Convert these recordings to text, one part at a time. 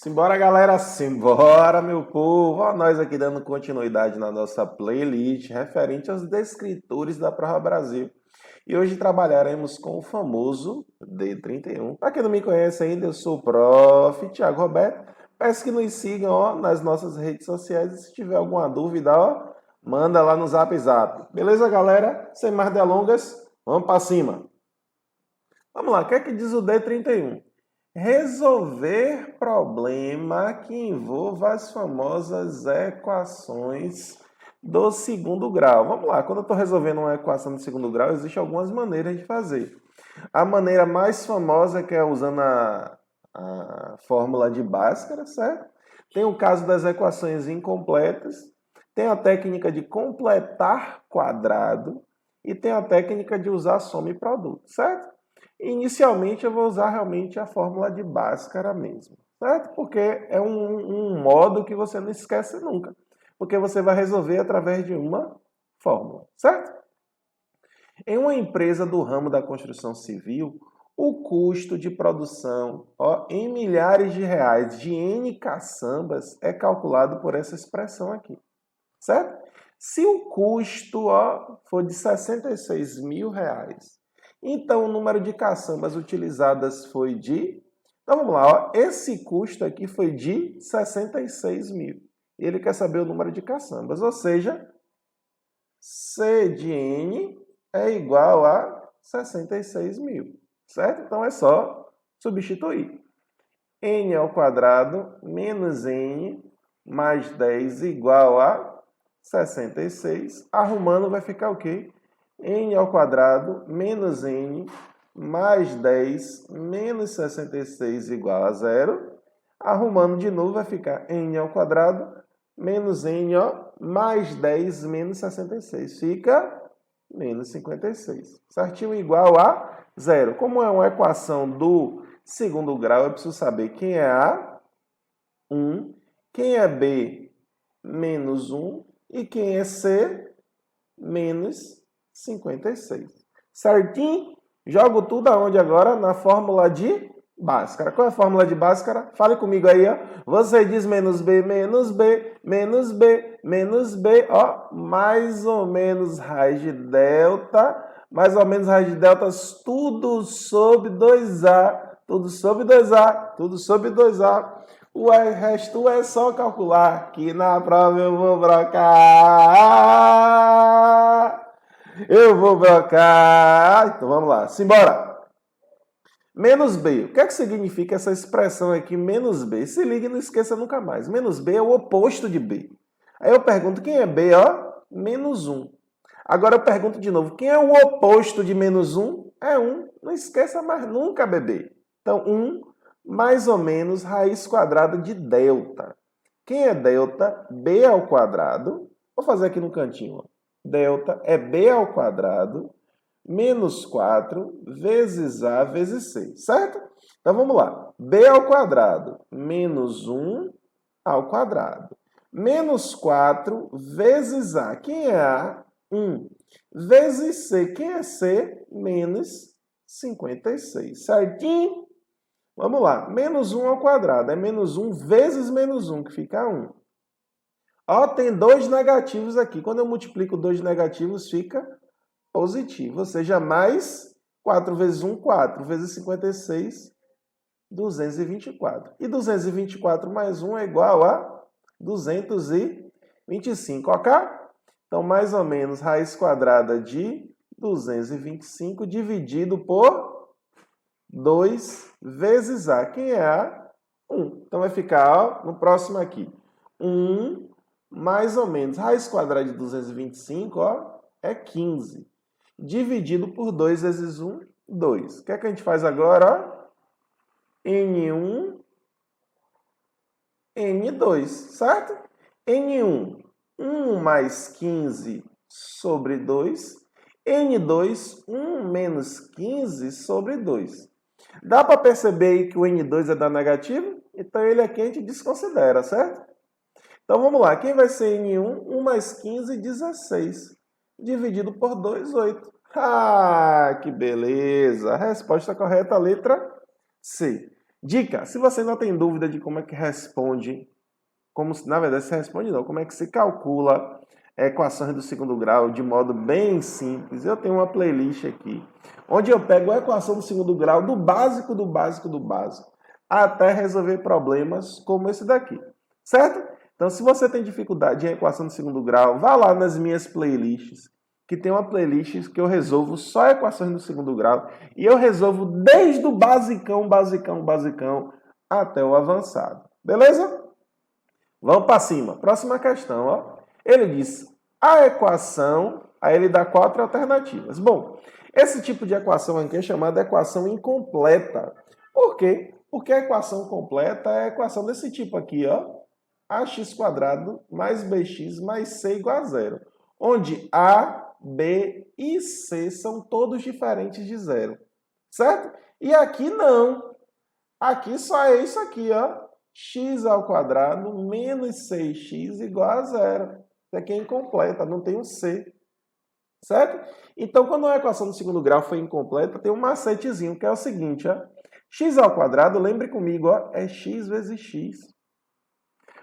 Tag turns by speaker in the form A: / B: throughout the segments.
A: Simbora, galera, simbora, meu povo. Ó, nós aqui dando continuidade na nossa playlist referente aos descritores da Prova Brasil. E hoje trabalharemos com o famoso D31. Para quem não me conhece ainda, eu sou o Prof. Thiago Roberto. Peço que nos sigam, ó, nas nossas redes sociais. E se tiver alguma dúvida, ó, manda lá no Zap Zap. Beleza, galera? Sem mais delongas, vamos para cima. Vamos lá, o que é que diz o D31? Resolver problema que envolva as famosas equações do segundo grau. Vamos lá, quando eu estou resolvendo uma equação de segundo grau, existem algumas maneiras de fazer. A maneira mais famosa que é usando a fórmula de Bhaskara, certo? Tem o caso das equações incompletas, tem a técnica de completar quadrado e tem a técnica de usar soma e produto, certo? Inicialmente eu vou usar realmente a fórmula de Bhaskara mesmo, certo? Porque é um modo que você não esquece nunca, porque você vai resolver através de uma fórmula, certo? Em uma empresa do ramo da construção civil, o custo de produção em milhares de reais de N caçambas é calculado por essa expressão aqui, certo? Se o custo for de R$66.000, então o número de caçambas utilizadas foi de... Então vamos lá, esse custo aqui foi de 66 mil. Ele quer saber o número de caçambas, ou seja, C de N é igual a 66 mil, certo? Então é só substituir. N ao quadrado menos N mais 10 igual a 66. Arrumando vai ficar o quê? N ao quadrado menos N mais 10 menos 66 igual a zero. Arrumando de novo vai ficar N ao quadrado menos N mais 10 menos 66. Fica menos 56. Certinho? Igual a zero. Como é uma equação do segundo grau, eu preciso saber quem é A, 1, quem é B, menos 1, e quem é C, menos 56. Certinho? Jogo tudo aonde agora? Na fórmula de Bhaskara. Qual é a fórmula de Bhaskara? Fale comigo aí, ó. Você diz menos B, menos B, menos B, menos B, mais ou menos raiz de delta, mais ou menos raiz de delta, tudo sobre 2A, tudo sobre 2A, tudo sobre 2A. O resto é só calcular, que na prova eu vou brocar. Eu vou brocar. Então vamos lá, simbora. Menos B. O que é que significa essa expressão aqui, menos B? Se liga e não esqueça nunca mais. Menos B é o oposto de B. Aí eu pergunto, quem é B? Menos 1. Agora eu pergunto de novo, quem é o oposto de menos 1? É 1. Não esqueça mais nunca, bebê. Então, 1 mais ou menos raiz quadrada de delta. Quem é delta? B ao quadrado. Vou fazer aqui no cantinho. Delta é B ao quadrado menos 4 vezes A vezes C, certo? Então, vamos lá. B ao quadrado menos 1 ao quadrado. Menos 4 vezes A. Quem é A? 1. Vezes C. Quem é C? Menos 56. Certinho? Vamos lá. Menos 1 ao quadrado. É menos 1 vezes menos 1, que fica 1. Tem dois negativos aqui. Quando eu multiplico dois negativos, fica positivo. Ou seja, mais 4 vezes 1, 4. Vezes 56, 224. E 224 mais 1 é igual a 225, ok? Então, mais ou menos, raiz quadrada de 225 dividido por 2 vezes A. Quem é A? 1. Então, vai ficar no próximo aqui. 1 mais ou menos. Raiz quadrada de 225 é 15. Dividido por 2 vezes 1, 2. O que é que a gente faz agora? N1, N2, certo? N1, 1 mais 15 sobre 2. N2, 1 menos 15 sobre 2. Dá para perceber aí que o N2 é da negativa? Então, ele aqui a gente desconsidera, certo? Então, vamos lá. Quem vai ser N1? 1 mais 15, 16. Dividido por 2, 8. Ah, que beleza! A resposta correta é a letra C. Dica, se você não tem dúvida de como é que responde, na verdade se responde não, como é que se calcula equações do segundo grau de modo bem simples, eu tenho uma playlist aqui, onde eu pego a equação do segundo grau do básico, do básico, do básico, até resolver problemas como esse daqui, certo? Então, se você tem dificuldade em equação do segundo grau, vá lá nas minhas playlists, que tem uma playlist que eu resolvo só equações do segundo grau, e eu resolvo desde o basicão, basicão, basicão, até o avançado. Beleza? Vamos para cima. Próxima questão, ó. Ele diz a equação, aí ele dá 4 alternativas. Bom, esse tipo de equação aqui é chamada equação incompleta. Por quê? Porque a equação completa é a equação desse tipo aqui, ó. Ax² mais bx mais c igual a zero. Onde A, B e C são todos diferentes de zero. Certo? E aqui não. Aqui só é isso aqui, ó. X² menos 6x igual a zero. Isso aqui é incompleta, não tem um C. Certo? Então, quando a equação do segundo grau foi incompleta, tem um macetezinho, que é o seguinte, ó. X², lembre comigo, ó, é x vezes x.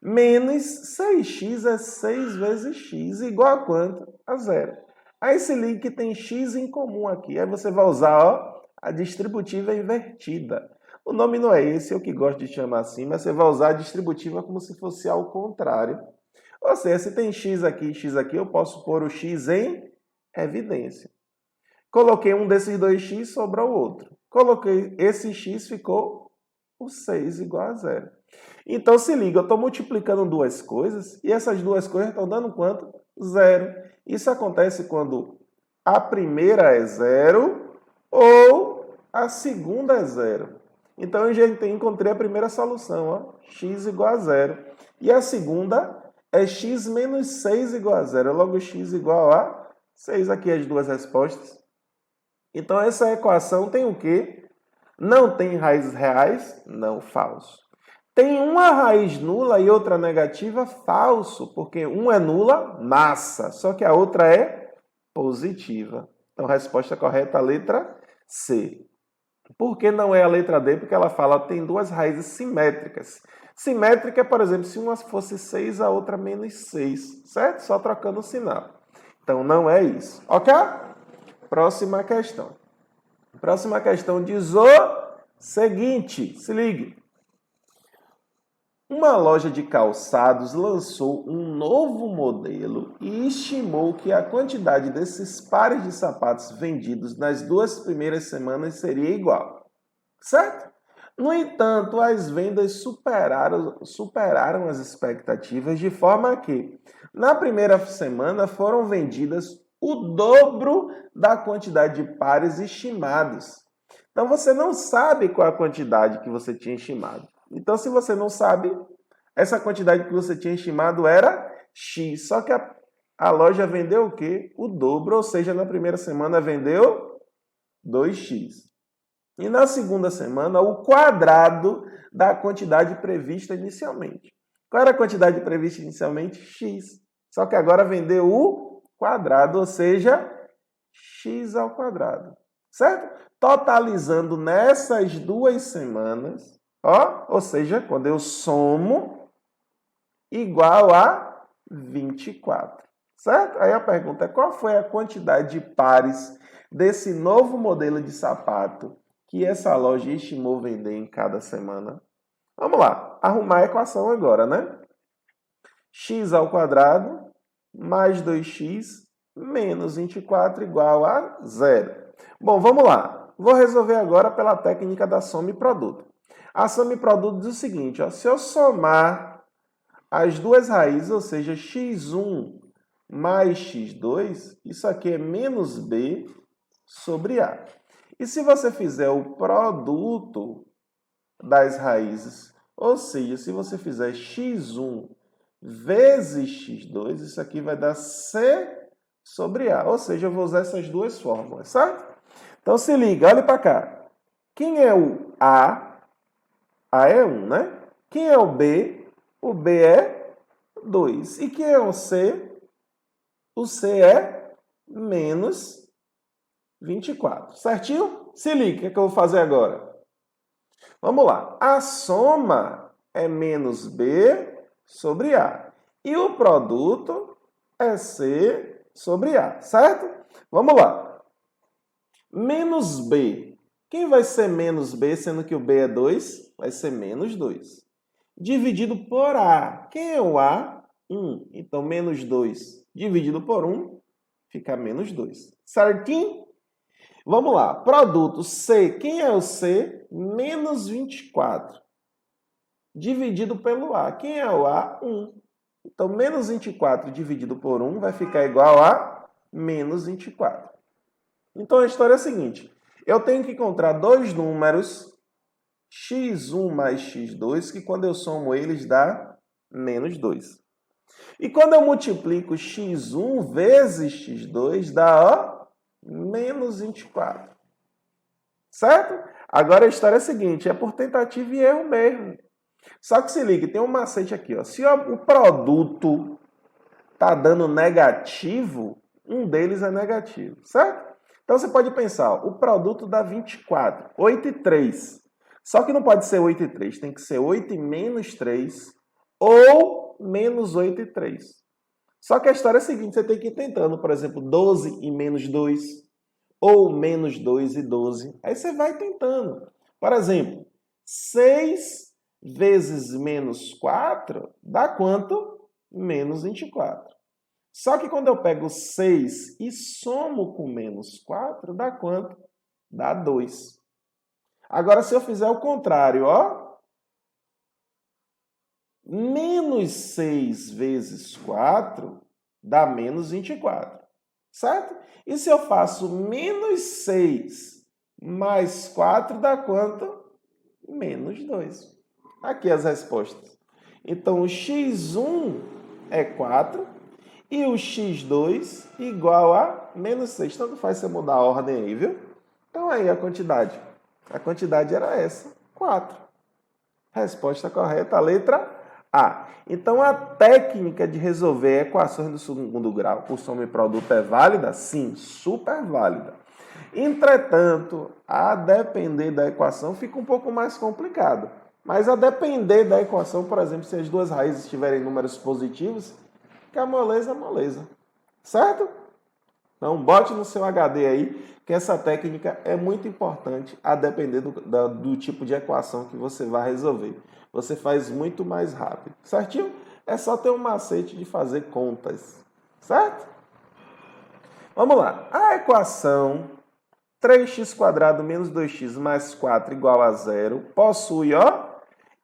A: Menos 6x é 6 vezes x, igual a quanto? A zero. Aí se liga que tem x em comum aqui. Aí você vai usar, ó, a distributiva invertida. O nome não é esse, eu que gosto de chamar assim, mas você vai usar a distributiva como se fosse ao contrário. Ou seja, se tem x aqui e x aqui, eu posso pôr o x em evidência. Coloquei um desses dois x, sobra o outro. Coloquei esse x, ficou o 6 igual a zero. Então, se liga, eu estou multiplicando duas coisas e essas duas coisas estão dando quanto? Zero. Isso acontece quando a primeira é zero ou a segunda é zero. Então, eu já encontrei a primeira solução, ó, x igual a zero. E a segunda é x menos 6 igual a zero. Logo, x igual a 6. Aqui as duas respostas. Então, essa equação tem o quê? Não tem raízes reais? Não, falso. Tem uma raiz nula e outra negativa? Falso, porque uma é nula, massa, só que a outra é positiva. Então, a resposta correta é a letra C. Por que não é a letra D? Porque ela fala que tem duas raízes simétricas. Simétrica, por exemplo, se uma fosse 6, a outra menos 6, certo? Só trocando o sinal. Então, não é isso. Ok? Próxima questão. Próxima questão diz o seguinte, se ligue. Uma loja de calçados lançou um novo modelo e estimou que a quantidade desses pares de sapatos vendidos nas 2 primeiras semanas seria igual. Certo? No entanto, as vendas superaram as expectativas de forma que, na primeira semana, foram vendidas o dobro da quantidade de pares estimados. Então, você não sabe qual a quantidade que você tinha estimado. Então, se você não sabe, essa quantidade que você tinha estimado era X. Só que a loja vendeu o quê? O dobro, ou seja, na primeira semana vendeu 2x. E na segunda semana, o quadrado da quantidade prevista inicialmente. Qual era a quantidade prevista inicialmente? X. Só que agora vendeu o quadrado, ou seja, x ao quadrado. Certo? Totalizando nessas 2 semanas, ó, ou seja, quando eu somo, igual a 24. Certo? Aí a pergunta é: qual foi a quantidade de pares desse novo modelo de sapato que essa loja estimou vender em cada semana? Vamos lá, arrumar a equação agora, né? X ao quadrado mais 2x menos 24 igual a zero. Bom, vamos lá. Vou resolver agora pela técnica da soma e produto. A soma e produto diz o seguinte, ó, se eu somar as duas raízes, ou seja, x1 mais x2, isso aqui é menos b sobre a. E se você fizer o produto das raízes, ou seja, se você fizer x1 vezes x2, isso aqui vai dar c sobre a. Ou seja, eu vou usar essas duas fórmulas, certo? Então se liga, olha para cá. Quem é o A? A é 1, né? Quem é o B? O B é 2. E quem é o C? O C é menos 24. Certinho? Se liga, o que é que eu vou fazer agora? Vamos lá. A soma é menos B sobre A. E o produto é C sobre A, certo? Vamos lá. Menos B. Quem vai ser menos B, sendo que o B é 2? Vai ser menos 2. Dividido por A. Quem é o A? 1. Então, menos 2 dividido por 1 fica menos 2. Certinho? Vamos lá. Produto C. Quem é o C? Menos 24. Dividido pelo A. Quem é o A? 1. Então, menos 24 dividido por 1 vai ficar igual a menos 24. Então, a história é a seguinte. Eu tenho que encontrar dois números, x1 mais x2, que quando eu somo eles dá menos 2. E quando eu multiplico x1 vezes x2, dá, ó, menos 24. Certo? Agora a história é a seguinte, é por tentativa e erro mesmo. Só que se liga, tem um macete aqui, ó. Se o produto está dando negativo, um deles é negativo, certo? Então você pode pensar, ó, o produto dá 24, 8 e 3. Só que não pode ser 8 e 3, tem que ser 8 e menos 3 ou menos 8 e 3. Só que a história é a seguinte, você tem que ir tentando, por exemplo, 12 e menos 2, ou menos 2 e 12. Aí você vai tentando. Por exemplo, 6 vezes menos 4 dá quanto? Menos 24. Só que quando eu pego 6 e somo com menos 4, dá quanto? Dá 2. Agora, se eu fizer o contrário, ó, menos 6 vezes 4 dá menos 24, certo? E se eu faço menos 6 mais 4 dá quanto? Menos 2. Aqui as respostas. Então, o x1 é 4 e o x2 igual a menos 6. Tanto faz você mudar a ordem aí, viu? Então, aí a quantidade. A quantidade era essa, 4. Resposta correta, a letra A. Então, a técnica de resolver equações do segundo grau por soma e produto é válida? Sim, super válida. Entretanto, a depender da equação fica um pouco mais complicado. Mas a depender da equação, por exemplo, se as duas raízes tiverem números positivos, fica moleza, moleza. Certo? Então, bote no seu HD aí, que essa técnica é muito importante a depender do tipo de equação que você vai resolver. Você faz muito mais rápido, certinho? É só ter um macete de fazer contas, certo? Vamos lá. A equação 3x² menos 2x mais 4 igual a 0 possui, ó,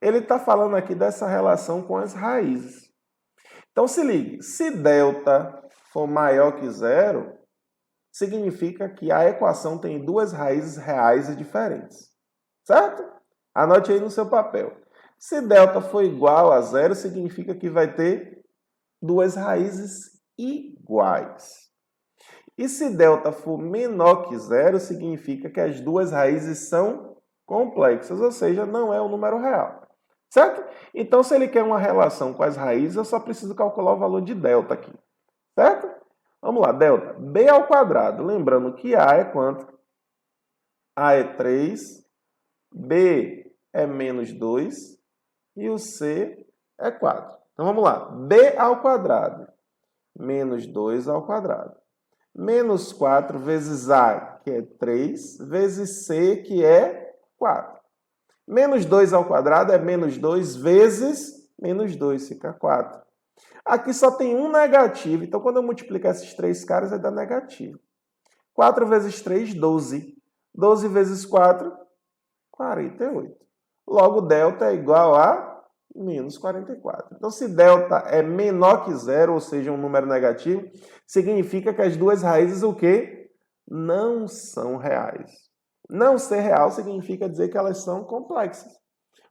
A: ele está falando aqui dessa relação com as raízes. Então, se ligue, se delta for maior que 0, significa que a equação tem duas raízes reais e diferentes. Certo? Anote aí no seu papel. Se delta for igual a 0, significa que vai ter duas raízes iguais. E se delta for menor que 0, significa que as duas raízes são complexas, ou seja, não é um número real. Certo? Então, se ele quer uma relação com as raízes, eu só preciso calcular o valor de delta aqui. Certo? Vamos lá, delta. B ao quadrado. Lembrando que A é quanto? A é 3, B é menos 2 e o C é 4. Então, vamos lá. B ao quadrado. Menos 2 ao quadrado. Menos 4 vezes A, que é 3, vezes C, que é 4. Menos 2 ao quadrado é menos 2 vezes menos 2, fica 4. Aqui só tem um negativo, então quando eu multiplicar esses três caras, vai dar negativo. 4 vezes 3, 12. 12 vezes 4, 48. Logo, delta é igual a menos 44. Então, se delta é menor que 0, ou seja, um número negativo, significa que as duas raízes o quê? Não são reais. Não ser real significa dizer que elas são complexas.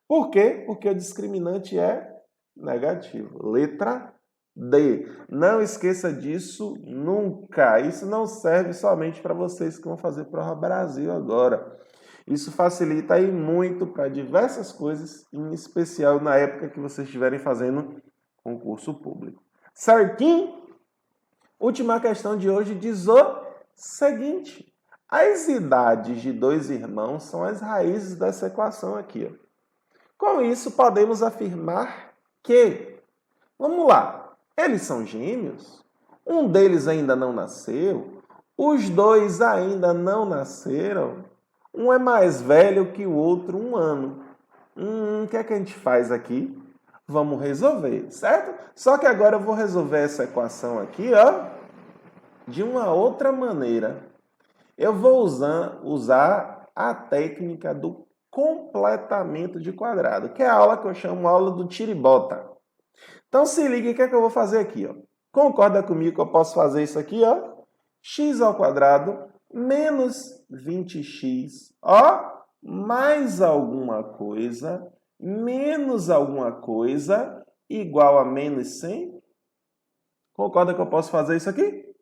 A: Por quê? Porque o discriminante é negativo. Letra D. Não esqueça disso nunca. Isso não serve somente para vocês que vão fazer Prova Brasil agora. Isso facilita aí muito para diversas coisas, em especial na época que vocês estiverem fazendo concurso público. Certinho? Última questão de hoje diz o seguinte. As idades de dois irmãos são as raízes dessa equação aqui. Ó. Com isso, podemos afirmar que, vamos lá, eles são gêmeos? Um deles ainda não nasceu? Os dois ainda não nasceram? Um é mais velho que o outro 1 ano. O que é que a gente faz aqui? Vamos resolver, certo? Só que agora eu vou resolver essa equação aqui, ó, de uma outra maneira. Eu vou usar a técnica do completamento de quadrado, que é a aula que eu chamo aula do tira-e-bota. Então se liga, o que é que eu vou fazer aqui, ó? Concorda comigo que eu posso fazer isso aqui, ó? X ao quadrado menos 20x, ó, mais alguma coisa, menos alguma coisa, igual a menos 100. Concorda que eu posso fazer isso aqui?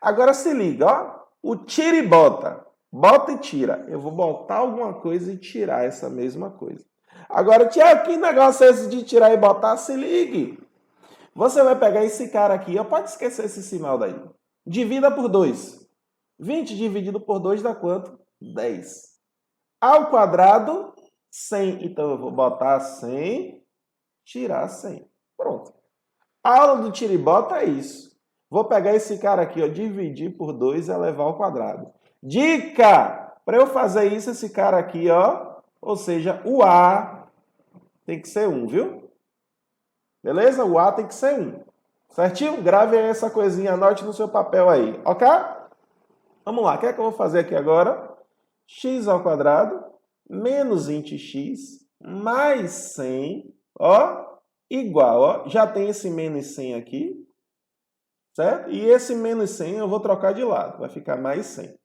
A: Agora se liga, ó, o tira e bota. Bota e tira. Eu vou botar alguma coisa e tirar essa mesma coisa. Agora, Tiago, que negócio é esse de tirar e botar? Se ligue. Você vai pegar esse cara aqui, ó, pode esquecer esse sinal daí. Divida por 2. 20 dividido por 2 dá quanto? 10. Ao quadrado, 100. Então, eu vou botar 100, tirar 100. Pronto. A aula do tira e bota é isso. Vou pegar esse cara aqui, ó, dividir por 2 e elevar ao quadrado. Dica! Para eu fazer isso, esse cara aqui, ó, ou seja, o A tem que ser 1, viu? Beleza? O A tem que ser 1. Certinho? Grave aí essa coisinha, anote no seu papel aí, ok? Vamos lá, o que é que eu vou fazer aqui agora? X ao quadrado menos 20x mais 100, ó, igual, ó, já tem esse menos 100 aqui, certo? E esse menos 100 eu vou trocar de lado, vai ficar mais 100.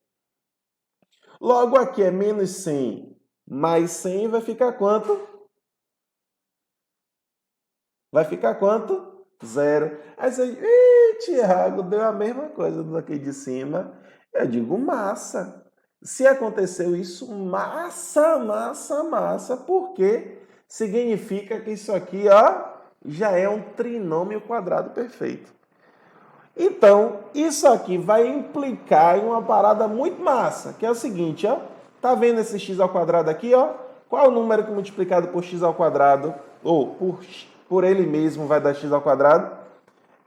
A: Logo aqui é menos 100 mais 100 vai ficar quanto? Vai ficar quanto? 0. Aí você diz, Tiago, deu a mesma coisa daqui de cima. Eu digo massa. Se aconteceu isso, massa, massa, massa, porque significa que isso aqui, ó, já é um trinômio quadrado perfeito. Então, isso aqui vai implicar em uma parada muito massa, que é o seguinte, ó. Tá vendo esse x ao quadrado aqui, ó? Qual o número que multiplicado por x ao quadrado, ou por ele mesmo, vai dar x ao quadrado?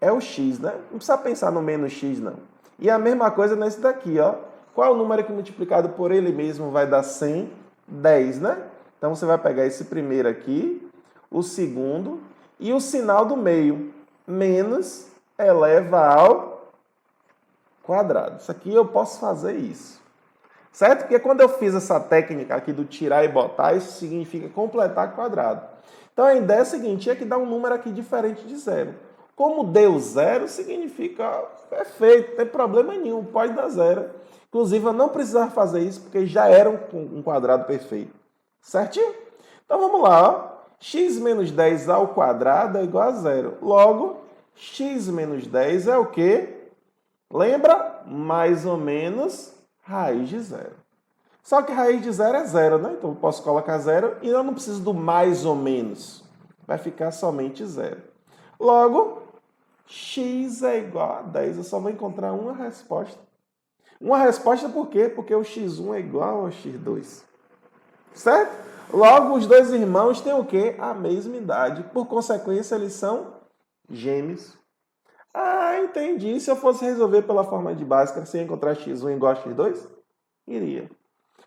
A: É o x, né? Não precisa pensar no menos x, não. E a mesma coisa nesse daqui, ó. Qual o número que multiplicado por ele mesmo vai dar 100? 10, né? Então, você vai pegar esse primeiro aqui, o segundo, e o sinal do meio, menos eleva ao quadrado. Isso aqui eu posso fazer isso. Certo? Porque quando eu fiz essa técnica aqui do tirar e botar, isso significa completar quadrado. Então a ideia é a seguinte, é que dá um número aqui diferente de 0. Como deu 0, significa perfeito, não tem problema nenhum, pode dar 0. Inclusive eu não precisava fazer isso porque já era um quadrado perfeito. Certinho? Então vamos lá, ó. X menos 10 ao quadrado é igual a 0. Logo, x menos 10 é o quê? Lembra? Mais ou menos raiz de 0. Só que raiz de 0 é 0, né? Então eu posso colocar 0 e eu não preciso do mais ou menos. Vai ficar somente 0. Logo, x é igual a 10. Eu só vou encontrar uma resposta. Uma resposta por quê? Porque o x1 é igual ao x2. Certo? Logo, os dois irmãos têm o quê? A mesma idade. Por consequência, eles são gêmeos. Ah, entendi. Se eu fosse resolver pela forma de básica, você ia encontrar x1 igual a x2? Iria.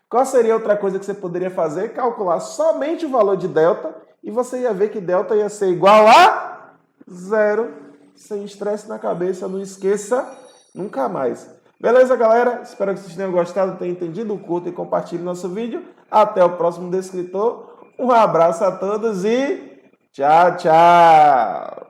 A: Qual seria outra coisa que você poderia fazer? Calcular somente o valor de delta e você ia ver que delta ia ser igual a 0. Sem estresse na cabeça, não esqueça nunca mais. Beleza, galera? Espero que vocês tenham gostado, tenham entendido o curto e compartilhe nosso vídeo. Até o próximo Descritor. Um abraço a todos e tchau, tchau!